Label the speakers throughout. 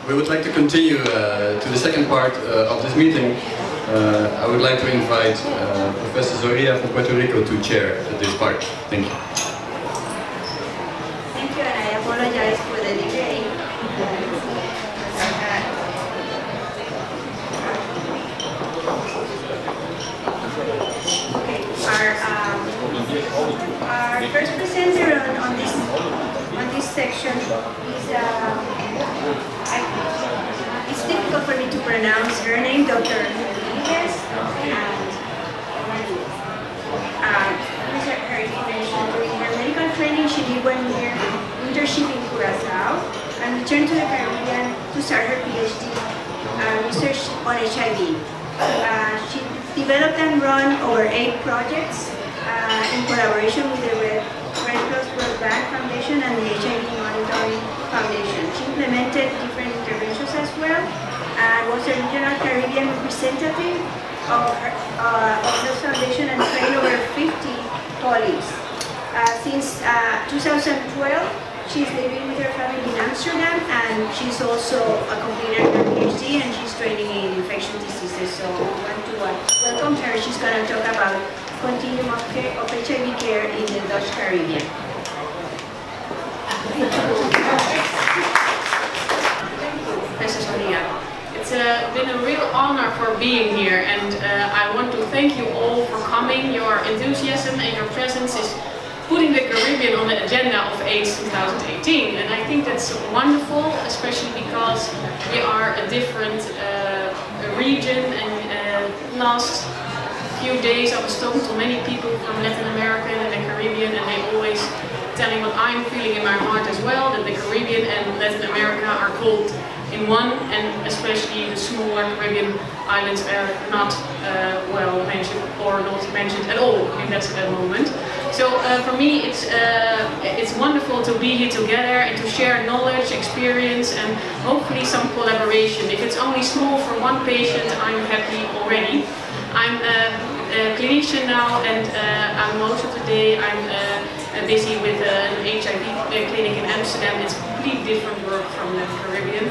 Speaker 1: We would like to continue to the second part of this meeting. I would like to invite Professor Zoria from Puerto Rico to chair this part. Thank you.
Speaker 2: Thank you, and I apologize for the delay. Okay, our first presenter on this section is it's difficult for me to pronounce her name, Dr. Rodriguez, and her information. During her medical training, she did 1 year internship in Curacao and returned to the Caribbean to start her PhD research on HIV. She developed and run over 8 projects in collaboration with the Red Cross Broadband Foundation and the HIV Monitoring Foundation. She implemented different interventions as well and was a regional Caribbean representative of this foundation and trained over 50 colleagues. Since 2012, she's living with her family in Amsterdam, and she's also completed her PhD and she's training in infectious diseases. So we want to welcome her. She's going to talk about continuum of HIV care in the Dutch Caribbean.
Speaker 3: Thank you, Professor Zoria. It's been a real honor for being here, and I want to thank you all for coming. Your enthusiasm and your presence is putting the Caribbean on the agenda of AIDS 2018, and I think that's wonderful, especially because we are a different region. And last few days I was talking to many people from Latin America and the Caribbean, and they always telling what I'm feeling in my heart as well, that the Caribbean and Latin America are called in one, and especially the smaller Caribbean islands are not well mentioned or not mentioned at all in that moment. So for me it's wonderful to be here together and to share knowledge, experience, and hopefully some collaboration. If it's only small for one patient, I'm happy already. I'm a clinician now, and most of the day I'm busy with an HIV clinic in Amsterdam. It's completely different work from the Caribbean.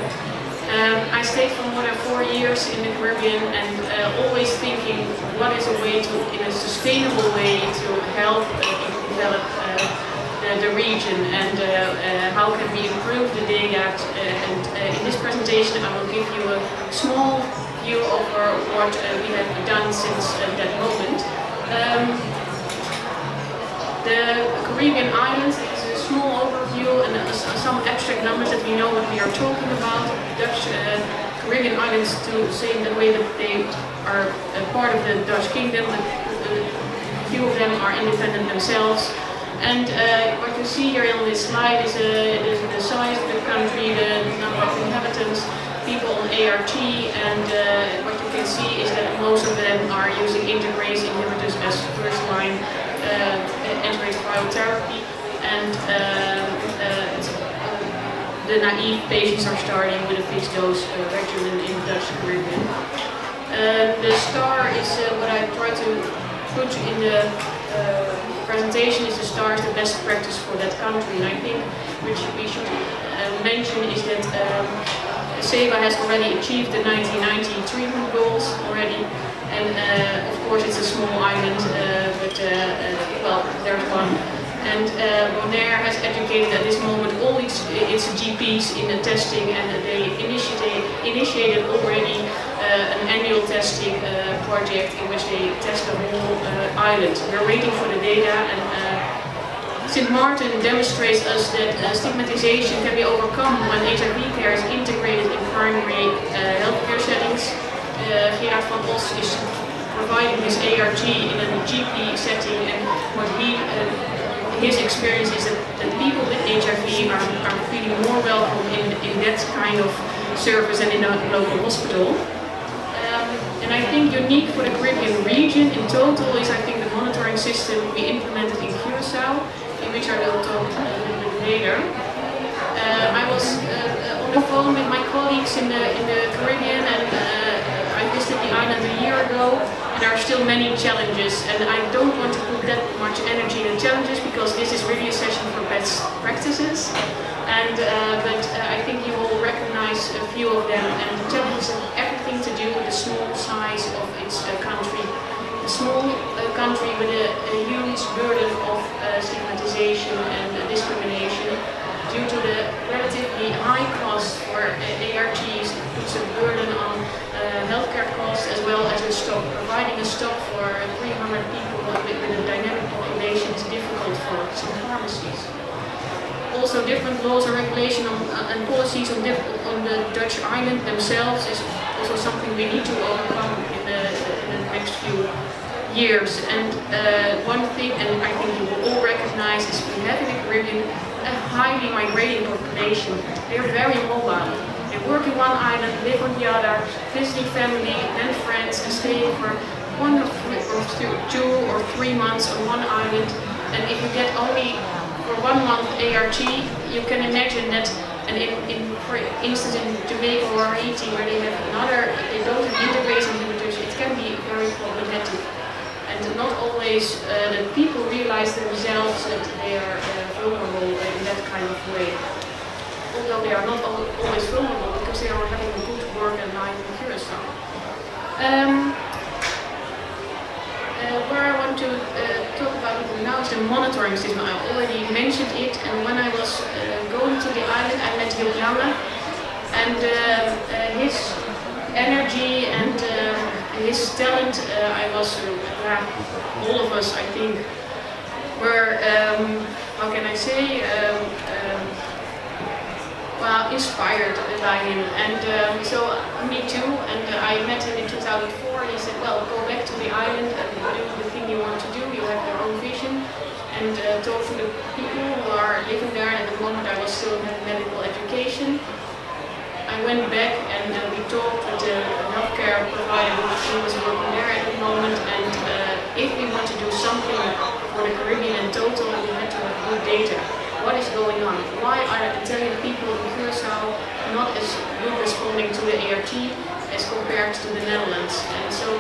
Speaker 3: I stayed for more than 4 years in the Caribbean, and always thinking what is a way to, in a sustainable way, to help develop the region, and how can we improve the data. And in this presentation I will give you a small view over what we have done since that moment. The Caribbean islands is a small overview and some abstract numbers that we know what we are talking about. Dutch Caribbean islands, to say in the way that they are part of the Dutch kingdom, but a few of them are independent themselves. And what you see here on this slide is the size of the country, the number of inhabitants, people on ART, and what you can see is that most of them are using integrase inhibitors as first line antiretroviral therapy, and the naive patients are starting with a fixed dose regimen in the Dutch Caribbean. The star is what I try to put in the presentation is the star is the best practice for that country, and I think which we should mention is that SEBA has already achieved the 1990 treatment goals already, and of course it's a small island, but well, there's one. And Bonaire has educated at this moment all its GPs in the testing, and they initiated already an annual testing project in which they test the whole island. We're waiting for the data, and St. Martin demonstrates us that stigmatization can be overcome when HIV care is integrated in primary healthcare settings. Gerard van Os is providing his ART in a GP setting, and what his experience is that people with HIV are feeling more welcome in that kind of service and in a local hospital. And I think unique for the Caribbean region in total is, I think, the monitoring system we implemented in Curacao, in which I will talk a little bit later. I was on the phone with my colleagues in the Caribbean, and I visited the island a year ago, and there are still many challenges, and I don't want to put that much energy in the challenges because this is really a session for best practices. But I think you will recognize a few of them, and the challenges have everything to do with the small size of its country. A small country with a huge burden of stigmatization and discrimination due to the relatively high cost for ARTs. It puts a burden on healthcare costs as well as a stock. Providing a stock for 300 people with a dynamic population is difficult for some pharmacies. Also, different laws and regulation and policies on the Dutch island themselves is also something we need to overcome in the next few years. And one thing, and I think you will all recognize, is we have in the Caribbean a highly migrating population. They're very mobile. They work in one island, live on the other, visiting family and friends, and staying for 1 or 2 or 3 months on one island. And if you get only for 1 month ART, you can imagine that, and for instance in Jamaica or Haiti, where they don't have integrase inhibitors, it can be very problematic. And not always the people realize themselves that they are vulnerable in that kind of way. Although they are not always vulnerable because they are having a good work and life in Curacao. Where I want to talk about it now is the monitoring system. I already mentioned it, and when I was going to the island, I met Joop Lange, and his energy and his talent, all of us, I think, were, how can I say, inspired by him. And so me too, and I met him in 2004. He said, well, go back to the island and do the thing you want to do. You have your own vision, and talk to the people who are living there. And at the moment I was still in medical education. I went back and we talked with the healthcare provider who was working there at the moment, and if we want to do something for the Caribbean in total, we had to have good data. What is going on? Why are Italian people in Curacao not as good responding to the ART as compared to the Netherlands? And so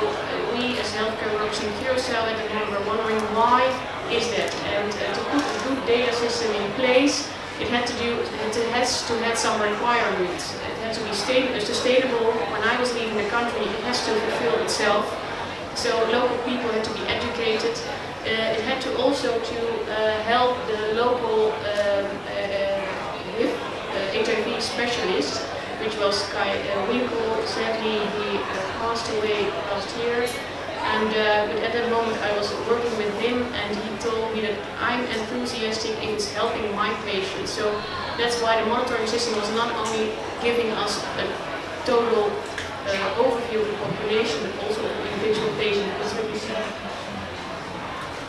Speaker 3: we as healthcare workers in Curacao at the moment were wondering why is that? And to put a good data system in place, it has to have some requirements. It has to be sustainable. When I was leaving the country, it has to fulfill itself. So local people had to be educated. It had to also help the local HIV specialist, which was Kai Winkle. Sadly, he passed away last year. And but at that moment I was working with him, and he told me that I'm enthusiastic if it's helping my patients. So that's why the monitoring system was not only giving us a total overview of the population, but also of the individual patient. Because what you see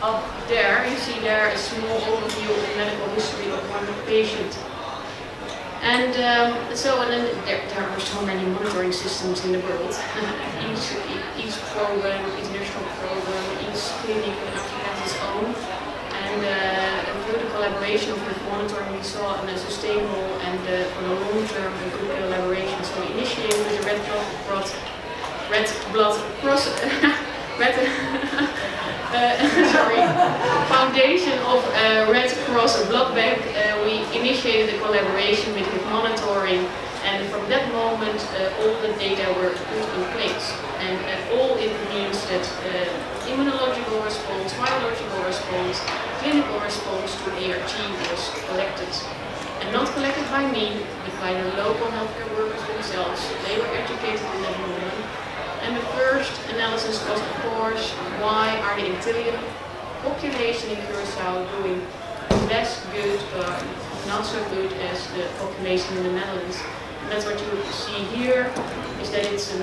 Speaker 3: up there, you see there a small overview of the medical history of one patient. And then there are so many monitoring systems in the world. each program, international program, each clinic has its own. And through the collaboration of this monitoring, we saw a sustainable and for the long term a good collaboration. So we initiated with the Red Blood Cross. Foundation of Red Cross Blood Bank. We initiated a collaboration with monitoring, and from that moment all the data were put in place. And all it means that immunological response, virological response, clinical response to ART was collected. And not collected by me, but by the local healthcare workers themselves. They were educated in that moment. And the first analysis was, of course, why are the Italian population in Curacao doing less good or not so good as the population in the Netherlands. And that's what you see here, is that it's an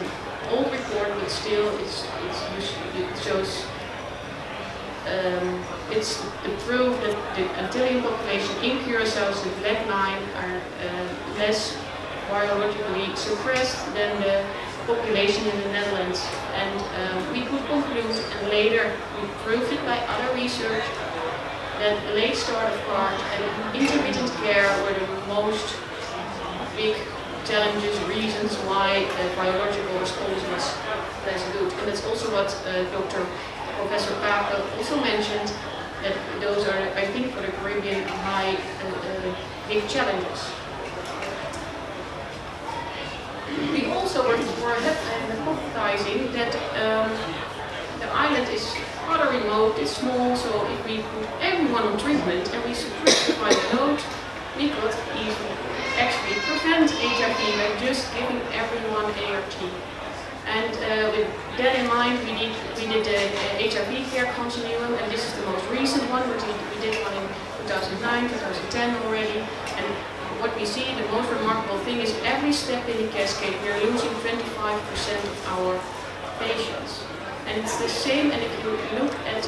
Speaker 3: old report, but still it shows, it's the proof that the Italian population in Curacao, the black line, are less virologically suppressed than the population in the Netherlands. And we could conclude, and later we proved it by other research, that late start of CAR and intermittent care were the most big challenges, reasons why the biological response was less good. And that's also what Professor Pape also mentioned, that those are, I think, for the Caribbean big challenges. We also were hypothesizing that the island is rather remote, it's small, so if we put everyone on treatment and we simplify the load, we could even actually prevent HIV by just giving everyone ART. And with that in mind, we did the HIV care continuum, and this is the most recent one, which we did one in 2009, 2010 already. And what we see, the most remarkable thing is every step in the cascade, we are losing 25% of our patients. And it's the same, and if you look at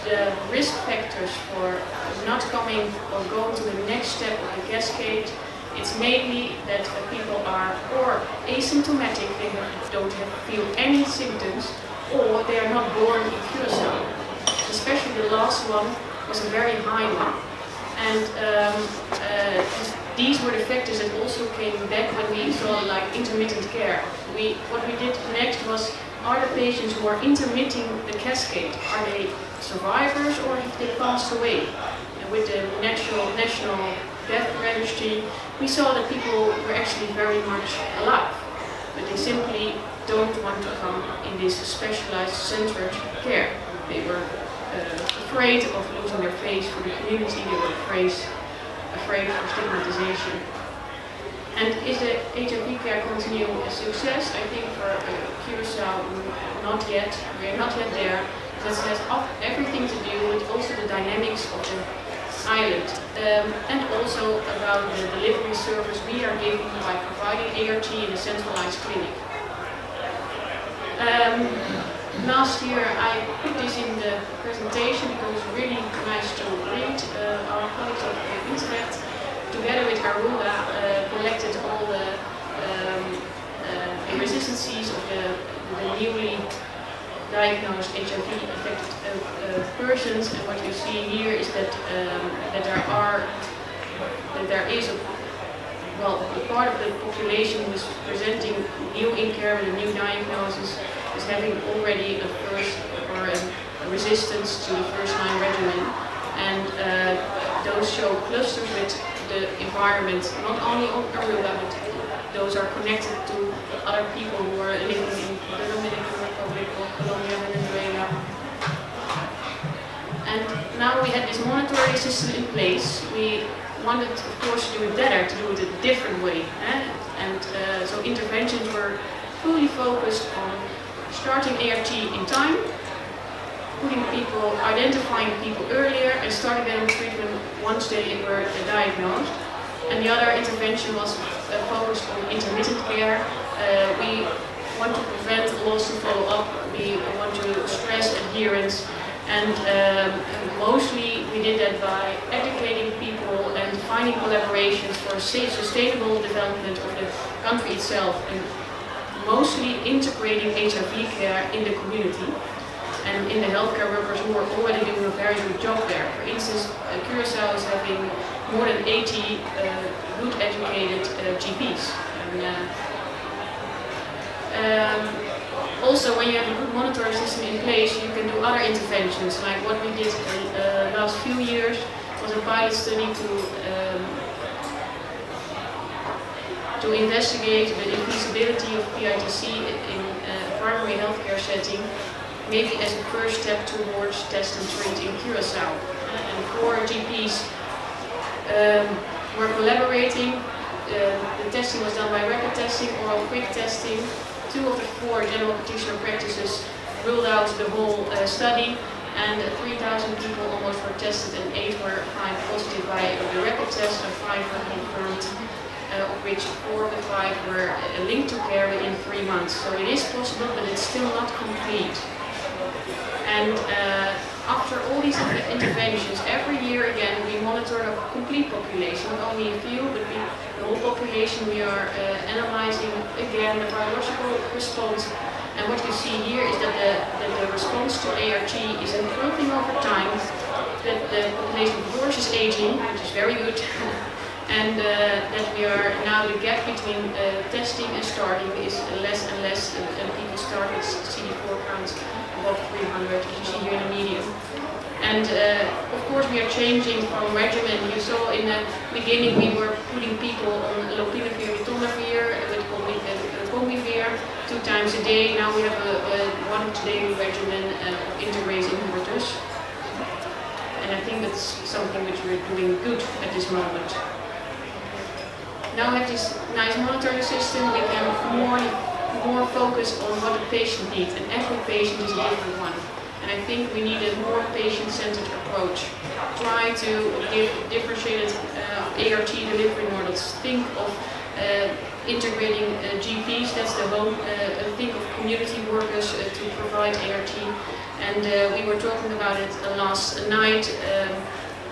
Speaker 3: the risk factors for not coming or going to the next step of the cascade, it's mainly that people are or asymptomatic, they don't feel any symptoms, or they are not born in Curaçao. Especially the last one was a very high one. And these were the factors that also came back when we saw like intermittent care. What we did next was, are the patients who are intermitting the cascade, are they survivors or have they passed away? And with the national death registry, we saw that people were actually very much alive, but they simply don't want to come in this specialized centered care. They were afraid of losing their face for the community, they were afraid of stigmatization. And is the HIV care continuum a success? I think for Curaçao, not yet. We are not yet there. This has everything to do with also the dynamics of the island, and also about the delivery service we are giving by providing ART in a centralized clinic. Last year I put this in the presentation because it's really nice to read. Our colleagues of Utrecht, together with Arula, collected all the resistancies of the newly diagnosed HIV-affected persons, and what you see here is that there is a part of the population who is presenting new in care with a new diagnosis is having already a first or a resistance to the first-line regimen, and those show clusters with the environment, not only on Aruba, but those are connected to other people who are living in the Dominican Republic or Colombia, Venezuela. And now we had this monitoring system in place. We wanted, of course, to do it better, to do it a different way. And so interventions were fully focused on starting ART in time, identifying people earlier and starting them on treatment once they were diagnosed. And the other intervention was focused on intermittent care. We want to prevent loss and follow-up. We want to stress adherence. And mostly we did that by educating people and finding collaborations for sustainable development of the country itself, and mostly integrating HIV care in the community and in the healthcare workers who are already doing a very good job there. For instance, Curaçao is having more than 80 good educated GPs. And, also, when you have a good monitoring system in place, you can do other interventions, like what we did the last few years was a pilot study to investigate the feasibility of PITC in a primary healthcare setting, maybe as a first step towards test and treat in Curaçao. And 4 GPs were collaborating. The testing was done by rapid testing, oral quick testing. 2 of the 4 general practitioner practices ruled out the whole study, and 3,000 people almost were tested, and 8 were found positive by the rapid test, and 5 were confirmed, of which 4 of the 5 were linked to care within 3 months. So it is possible, but it's still not complete. And after all these interventions, every year again we monitor the complete population, not only a few, but the whole population. We are analyzing again the biological response. And what you see here is that the response to ART is improving over time, that the population of course is aging, which is very good, and that we are now the gap between testing and starting is less and less, and people start with CD4 counts above 300, as you see here in the medium. And of course we are changing from regimen. You saw in the beginning we were putting people on lopinavir, ritonavir, with combivir 2 times a day. Now we have a once-daily regimen of integrase inhibitors. And I think that's something which we're doing good at this moment. Now we have this nice monitoring system. We can more focus on what the patient needs, and every patient is a different one. And I think we need a more patient-centered approach. Try to give differentiated ART delivery models. Think of integrating GPs, that's the home. Think of community workers to provide ART. And we were talking about it last night.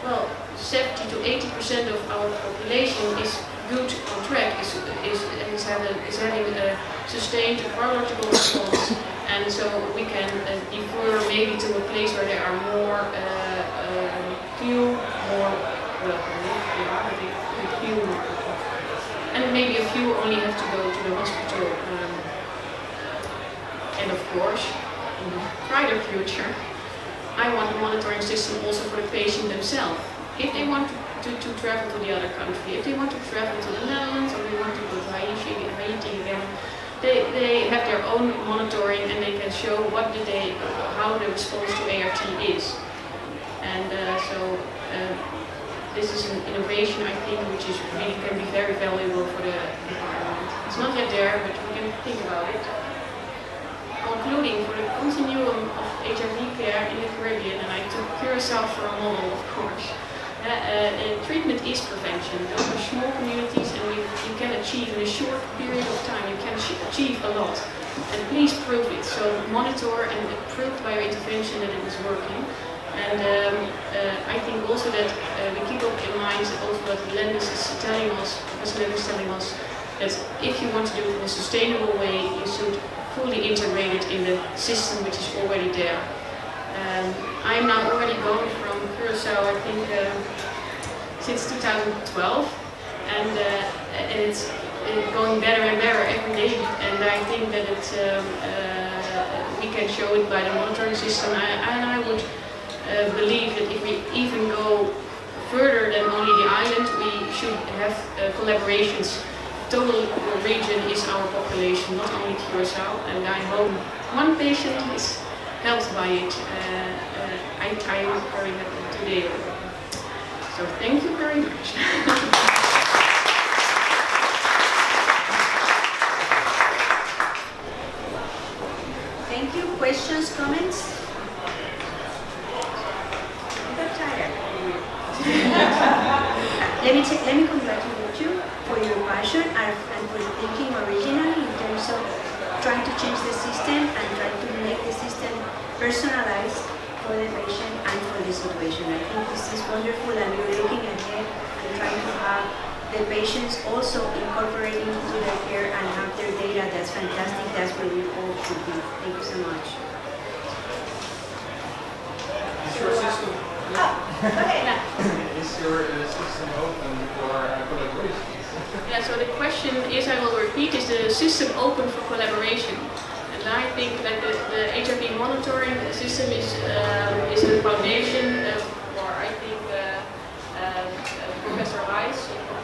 Speaker 3: Well, 70 to 80% of our population is good on track, is having a sustained virological response. And so we can defer maybe to a place where there are and maybe a few only have to go to the hospital. And of course, in the brighter future, I want a monitoring system also for the patient themselves. If they want to travel to the other country, if they want to travel to the Netherlands, or they want to go to Haiti again, they have their own monitoring, and they can show how the response to ART is. And this is an innovation, I think, which is really can be very valuable for the environment. It's not yet there, but we can think about it. Concluding, for the continuum of HIV care in the Caribbean, and I took Curacao for a model, of course. Treatment is prevention. Those are small communities, and you can achieve in a short period of time. You can achieve a lot, and please prove it. So monitor and prove by your intervention that it is working. And I think also that we keep up in mind also what Lendis is telling us, Professor Lendis is telling us, that if you want to do it in a sustainable way, you should fully integrate it in the system which is already there. I am now already going from Curacao, I think, since 2012, and it's going better and better every day. And I think that we can show it by the monitoring system. And I would believe that if we even go further than only the island, we should have collaborations. Total region is our population, not only Curacao. And I hope one patient is helped by it. I am very happy today. So thank you very much.
Speaker 2: Thank you. Questions, comments? I got tired. Let me congratulate you for your passion and for thinking originally in terms of trying to change the system and trying to make the system personalized for the patient and for the situation. I think this is wonderful, and you're looking ahead and trying to have the patients also incorporating into their care and have their data. That's fantastic. That's where we all should be. Thank you so much.
Speaker 4: Is your system is your system open for collaboration?
Speaker 3: Yeah, so the question is, I will repeat, is the system open for collaboration? And I think that the HIV monitoring system is a foundation for, I think, Professor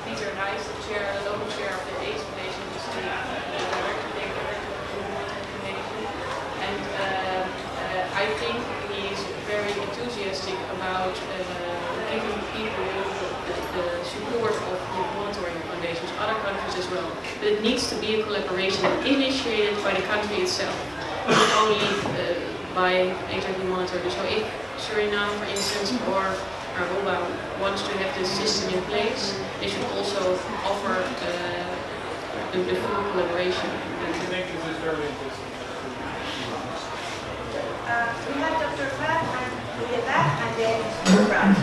Speaker 3: Peter Heijs, the local chair of the AIDS Foundation, is the director of information. And I think he is very enthusiastic about giving people the support of the monitoring foundations, other countries as well. But it needs to be a collaboration initiated by the country itself, not only by HIV monitoring. So if Suriname, for instance, or Aruba wants to have this system in place, they should also offer the full collaboration.
Speaker 4: I think this is very interesting.
Speaker 2: We have Dr. Fat and Uleva and then Brad.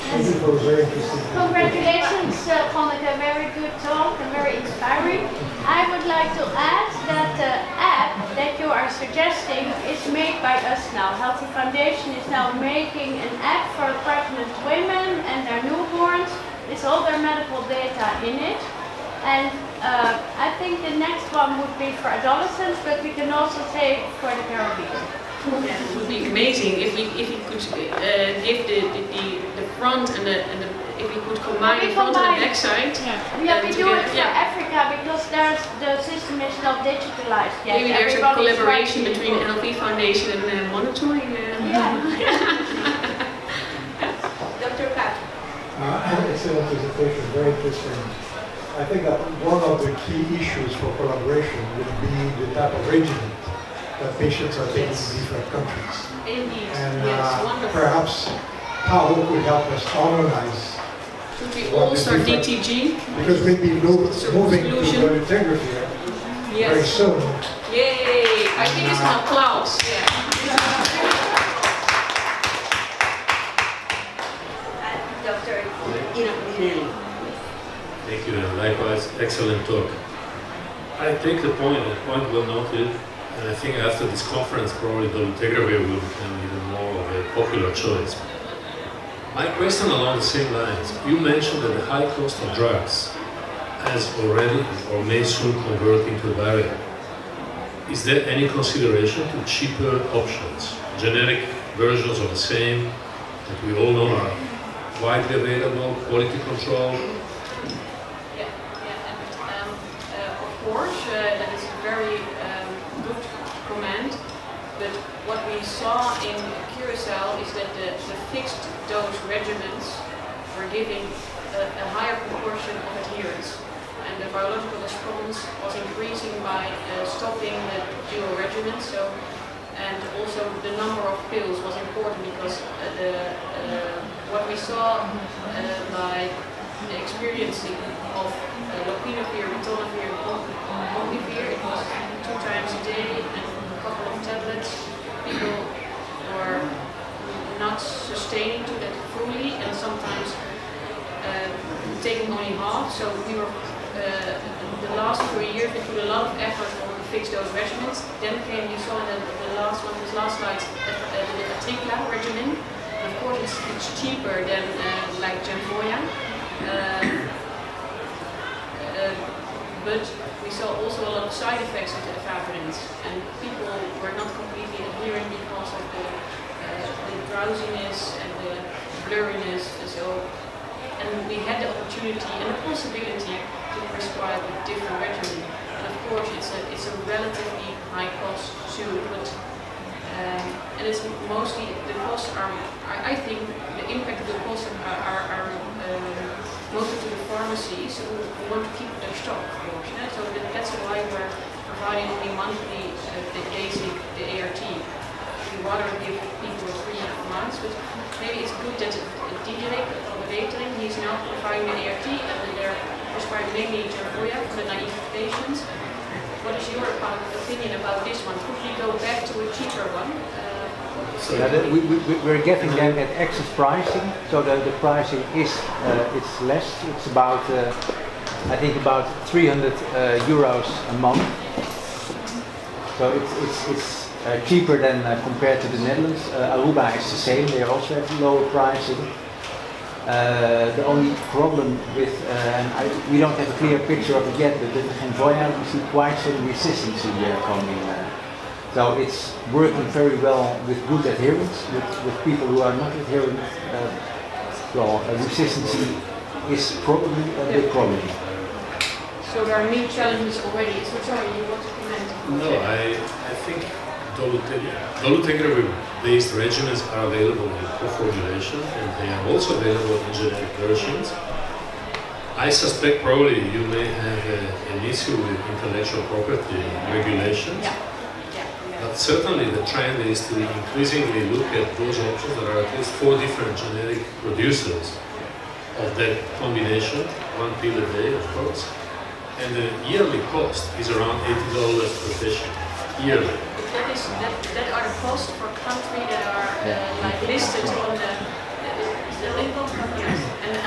Speaker 5: Congratulations, Monica, very good talk and very inspiring. I would like to add that the app that you are suggesting is made by us now. Healthy Foundation is now making an app for pregnant women and their newborns Is all their medical data in it? And I think the next one would be for adolescents, but we can also say for the Caribbean.
Speaker 3: Yeah, it would be amazing if we could give the front and the if we could combine the front and the back side.
Speaker 5: Yeah, we do it for Africa because the system is not digitalized yet.
Speaker 3: Maybe there's a
Speaker 5: Everybody is
Speaker 3: collaboration
Speaker 5: writing
Speaker 3: between NLP Foundation and monitoring.
Speaker 2: Dr. Kat.
Speaker 6: Excellent presentation, very interesting. I think that one of the key issues for collaboration would be the type of regimen that patients are taking in different countries.
Speaker 3: Indeed,
Speaker 6: And
Speaker 3: yes, wonderful.
Speaker 6: perhaps how could help us harmonize.
Speaker 3: Should we all start DTG?
Speaker 6: Because we'll be moving to
Speaker 3: Solution.
Speaker 6: radiography very
Speaker 3: Yes.
Speaker 6: soon.
Speaker 3: Yay! I think it's an applause. Yeah.
Speaker 2: Dr.
Speaker 7: Thank you, and likewise, excellent talk. I take the point well noted, and I think after this conference, probably dolutegravir will become even more of a popular choice. My question along the same lines, you mentioned that the high cost of drugs has already or may soon convert into a barrier. Is there any consideration to cheaper options, generic versions of the same that we all know are widely available, quality control?
Speaker 3: Of course, that is a very good comment, but what we saw in Curacao is that the fixed dose regimens were giving a higher proportion of adherence, and the biological response was increasing by stopping the dual regimen. So, and also the number of pills was important because what we saw by the experiencing of lopinavir, ritonavir, molnupiravir, it was 2 times a day and a couple of tablets. People were not sustaining to that fully and sometimes taking only half. So we were, the last 3 years, we put a lot of effort on fixed dose regimens. Then came, you saw in the last one, this last slide, the Atricla regimen. And of course, it's cheaper than like Genvoya. But we saw also a lot of side effects of the efavirenz, and people were not completely adherent because of the drowsiness and the blurriness. And we had the opportunity and the possibility to prescribe a different regimen. And of course, it's a relatively high cost too, but and it's mostly the costs are. I think the impact of the costs are mostly to the pharmacies who want to keep their stock, of course. So that's why we're providing only monthly the basic, the ART. We rather give people 3 months, but maybe it's good that DJ, he's now providing the ART and then they're prescribing mainly Genvoya for the naive patients. What is your opinion about this one? Could we go back to a cheaper one?
Speaker 8: We're getting them at excess pricing, so the pricing is it's less. It's about I think about 300 euros a month. So it's cheaper than compared to the Netherlands. Aruba is the same. They also have lower pricing. The only problem with we don't have a clear picture of it yet, but with Genvoya we see quite some resistance coming. So it's working very well with good adherence, with people who are not adherent. Resistance is probably a big problem.
Speaker 3: So there are new challenges already. So sorry, you want to comment?
Speaker 7: No, I think dolutegravir-based regimens are available in co-formulation and they are also available in generic versions. I suspect probably you may have an issue with intellectual property regulations.
Speaker 3: Yeah.
Speaker 7: But certainly the trend is to increasingly look at those options. There are at least 4 different generic producers of that combination, 1 pill a day, of course. And the yearly cost is around $80 per patient, yearly.
Speaker 3: That are the costs for countries that are like listed on the income countries. And the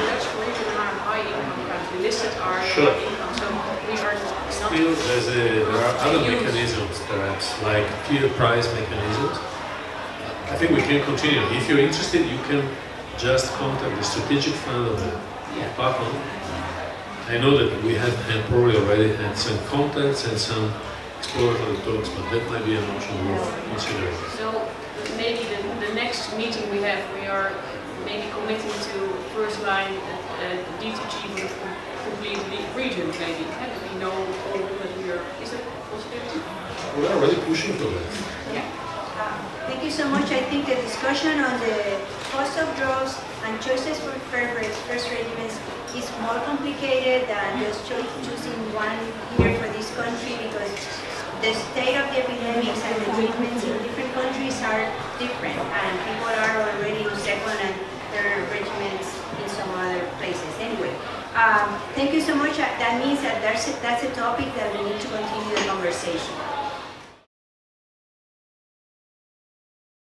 Speaker 3: Dutch Caribbean are high income countries. Listed are
Speaker 7: Sure.
Speaker 3: low income. So we are not.
Speaker 7: Still, there are other mechanisms, perhaps, like tier price mechanisms. I think we can continue. If you're interested, you can just contact the strategic fund of the department. I know that we had probably already had some contacts and some exploratory talks, but that might be an option worth considering.
Speaker 3: So maybe the next meeting we have, we are maybe committing to first line D2G for the complete region, maybe. We know all that we are. Is that a possibility?
Speaker 7: We're already pushing for that.
Speaker 3: Yeah.
Speaker 2: Thank you so much. I think the discussion on the cost of drugs and choices for first regimens is more complicated than just choosing one here for this country, because the state of the epidemics and the treatments in different countries are different, and people are already on second and third regimens in some other places. Anyway, thank you so much. That means that that's a topic that we need to continue the conversation.